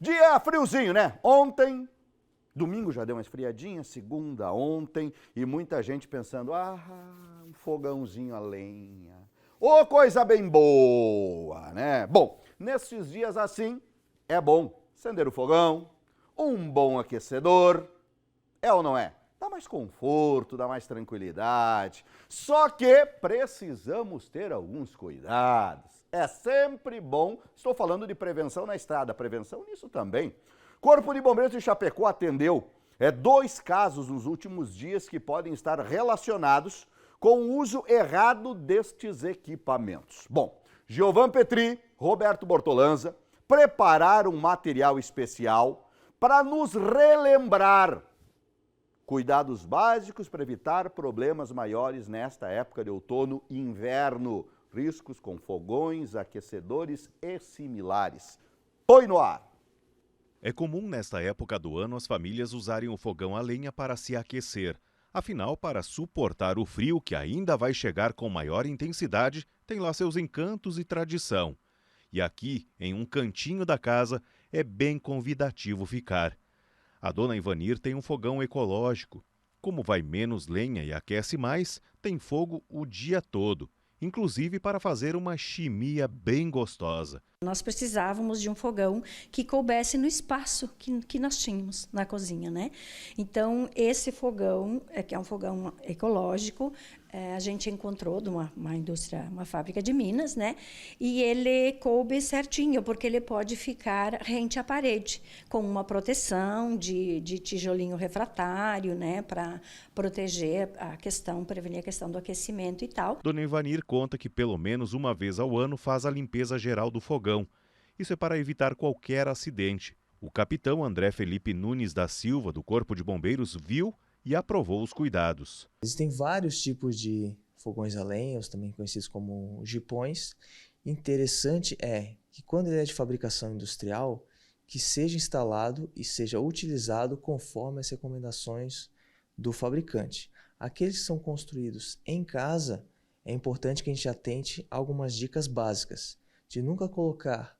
Dia friozinho, né? Ontem, domingo já deu uma esfriadinha, segunda ontem, e muita gente pensando, um fogãozinho a lenha. Ô, coisa bem boa, né? Bom, nesses dias assim, é bom acender o fogão, um bom aquecedor, é ou não é? Dá mais conforto, dá mais tranquilidade. Só que precisamos ter alguns cuidados. É sempre bom, estou falando de prevenção na estrada, prevenção nisso também. Corpo de Bombeiros de Chapecó atendeu 2 casos nos últimos dias que podem estar relacionados com o uso errado destes equipamentos. Bom, Giovan Petri, Roberto Bortolanza prepararam um material especial para nos relembrar cuidados básicos para evitar problemas maiores nesta época de outono e inverno. Riscos com fogões, aquecedores e similares. Põe no ar! É comum nesta época do ano as famílias usarem o fogão a lenha para se aquecer. Afinal, para suportar o frio que ainda vai chegar com maior intensidade, tem lá seus encantos e tradição. E aqui, em um cantinho da casa, é bem convidativo ficar. A dona Ivanir tem um fogão ecológico. Como vai menos lenha e aquece mais, tem fogo o dia todo, inclusive para fazer uma chimia bem gostosa. Nós precisávamos de um fogão que coubesse no espaço que nós tínhamos na cozinha, né? Então, esse fogão, que é um fogão ecológico, a gente encontrou de uma indústria, uma fábrica de Minas, né? E ele coube certinho, porque ele pode ficar rente à parede, com uma proteção de tijolinho refratário, né? Para proteger prevenir a questão do aquecimento e tal. Dona Ivanir conta que pelo menos uma vez ao ano faz a limpeza geral do fogão. Isso é para evitar qualquer acidente. O capitão André Felipe Nunes da Silva, do Corpo de Bombeiros, viu e aprovou os cuidados. Existem vários tipos de fogões a lenha, também conhecidos como jipões. Interessante é que quando ele é de fabricação industrial, que seja instalado e seja utilizado conforme as recomendações do fabricante. Aqueles que são construídos em casa, é importante que a gente atente a algumas dicas básicas, de nunca colocar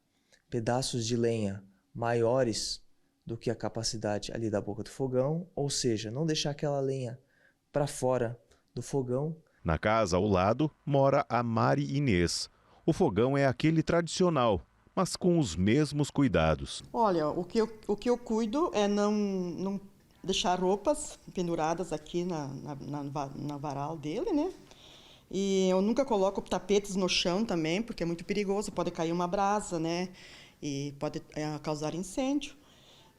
pedaços de lenha maiores do que a capacidade ali da boca do fogão, ou seja, não deixar aquela lenha para fora do fogão. Na casa ao lado mora a Mari Inês. O fogão é aquele tradicional, mas com os mesmos cuidados. Olha, o que eu cuido é não deixar roupas penduradas aqui na varal dele, né? E eu nunca coloco tapetes no chão também, porque é muito perigoso, pode cair uma brasa, né? E pode causar incêndio.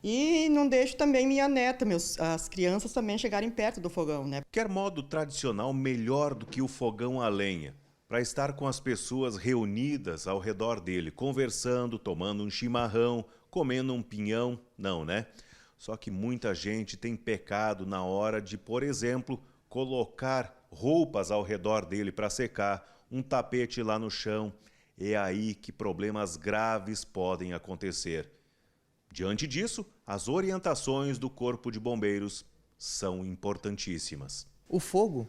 E não deixo também minha neta, as crianças também chegarem perto do fogão, né? Quer modo tradicional melhor do que o fogão a lenha? Para estar com as pessoas reunidas ao redor dele, conversando, tomando um chimarrão, comendo um pinhão? Não, né? Só que muita gente tem pecado na hora de, por exemplo, colocar roupas ao redor dele para secar, um tapete lá no chão. É aí que problemas graves podem acontecer. Diante disso, as orientações do Corpo de Bombeiros são importantíssimas. O fogo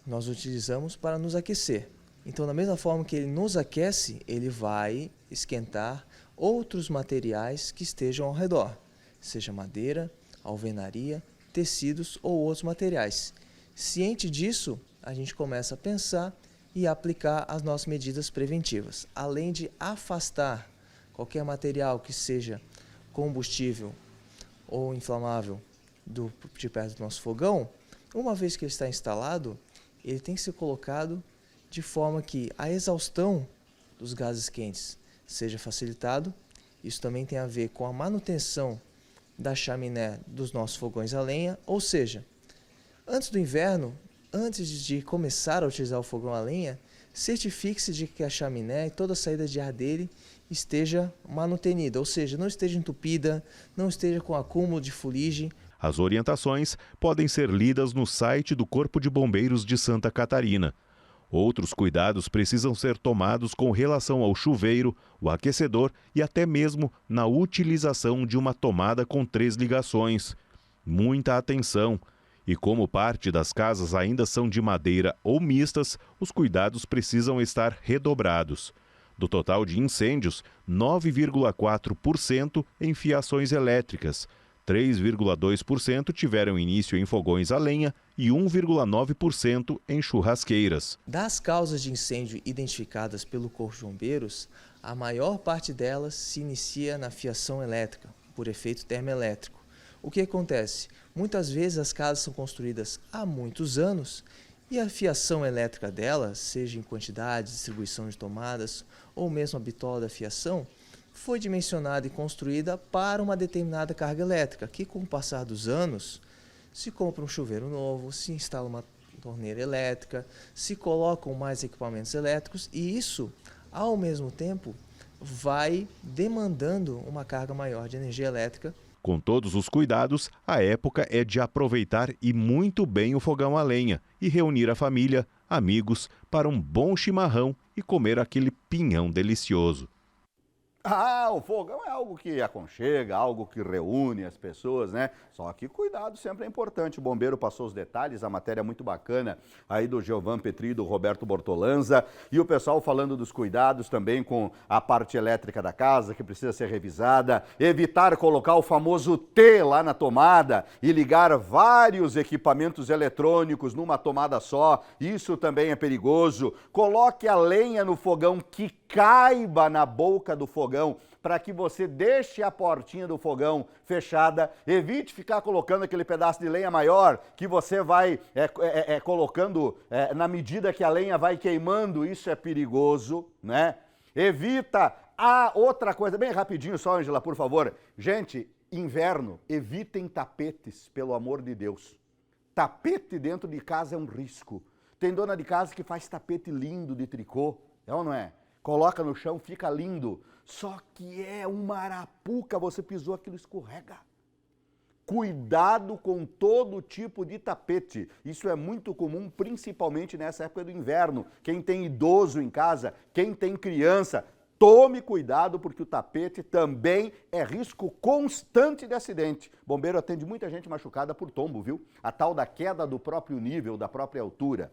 nós utilizamos para nos aquecer. Então, da mesma forma que ele nos aquece, ele vai esquentar outros materiais que estejam ao redor, seja madeira, alvenaria, tecidos ou outros materiais. Ciente disso, a gente começa a pensar e aplicar as nossas medidas preventivas. Além de afastar qualquer material que seja combustível ou inflamável de perto do nosso fogão, uma vez que ele está instalado, ele tem que ser colocado de forma que a exaustão dos gases quentes seja facilitado. Isso também tem a ver com a manutenção da chaminé dos nossos fogões a lenha, ou seja, antes do inverno, antes de começar a utilizar o fogão a lenha, certifique-se de que a chaminé e toda a saída de ar dele esteja manutenida, ou seja, não esteja entupida, não esteja com acúmulo de fuligem. As orientações podem ser lidas no site do Corpo de Bombeiros de Santa Catarina. Outros cuidados precisam ser tomados com relação ao chuveiro, o aquecedor e até mesmo na utilização de uma tomada com 3 ligações. Muita atenção! E como parte das casas ainda são de madeira ou mistas, os cuidados precisam estar redobrados. Do total de incêndios, 9,4% em fiações elétricas, 3,2% tiveram início em fogões a lenha e 1,9% em churrasqueiras. Das causas de incêndio identificadas pelo Corpo de Bombeiros, a maior parte delas se inicia na fiação elétrica, por efeito termoelétrico. O que acontece? Muitas vezes as casas são construídas há muitos anos e a fiação elétrica delas, seja em quantidade, distribuição de tomadas ou mesmo a bitola da fiação, foi dimensionada e construída para uma determinada carga elétrica, que com o passar dos anos se compra um chuveiro novo, se instala uma torneira elétrica, se colocam mais equipamentos elétricos e isso, ao mesmo tempo, vai demandando uma carga maior de energia elétrica. Com todos os cuidados, a época é de aproveitar e muito bem o fogão a lenha e reunir a família, amigos, para um bom chimarrão e comer aquele pinhão delicioso. Ah, o fogão é algo que aconchega, algo que reúne as pessoas, né? Só que cuidado sempre é importante. O bombeiro passou os detalhes, a matéria é muito bacana aí do Giovan Petri e do Roberto Bortolanza. E o pessoal falando dos cuidados também com a parte elétrica da casa, que precisa ser revisada. Evitar colocar o famoso T lá na tomada e ligar vários equipamentos eletrônicos numa tomada só. Isso também é perigoso. Coloque a lenha no fogão que caiba na boca do fogão, para que você deixe a portinha do fogão fechada, evite ficar colocando aquele pedaço de lenha maior que você vai colocando na medida que a lenha vai queimando, isso é perigoso, né? Evita outra coisa, bem rapidinho só, Ângela, por favor. Gente, inverno, evitem tapetes, pelo amor de Deus. Tapete dentro de casa é um risco. Tem dona de casa que faz tapete lindo de tricô, é ou não é? Coloca no chão, fica lindo. Só que é uma arapuca, você pisou, aquilo escorrega. Cuidado com todo tipo de tapete. Isso é muito comum, principalmente nessa época do inverno. Quem tem idoso em casa, quem tem criança, tome cuidado porque o tapete também é risco constante de acidente. Bombeiro atende muita gente machucada por tombo, viu? A tal da queda do próprio nível, da própria altura.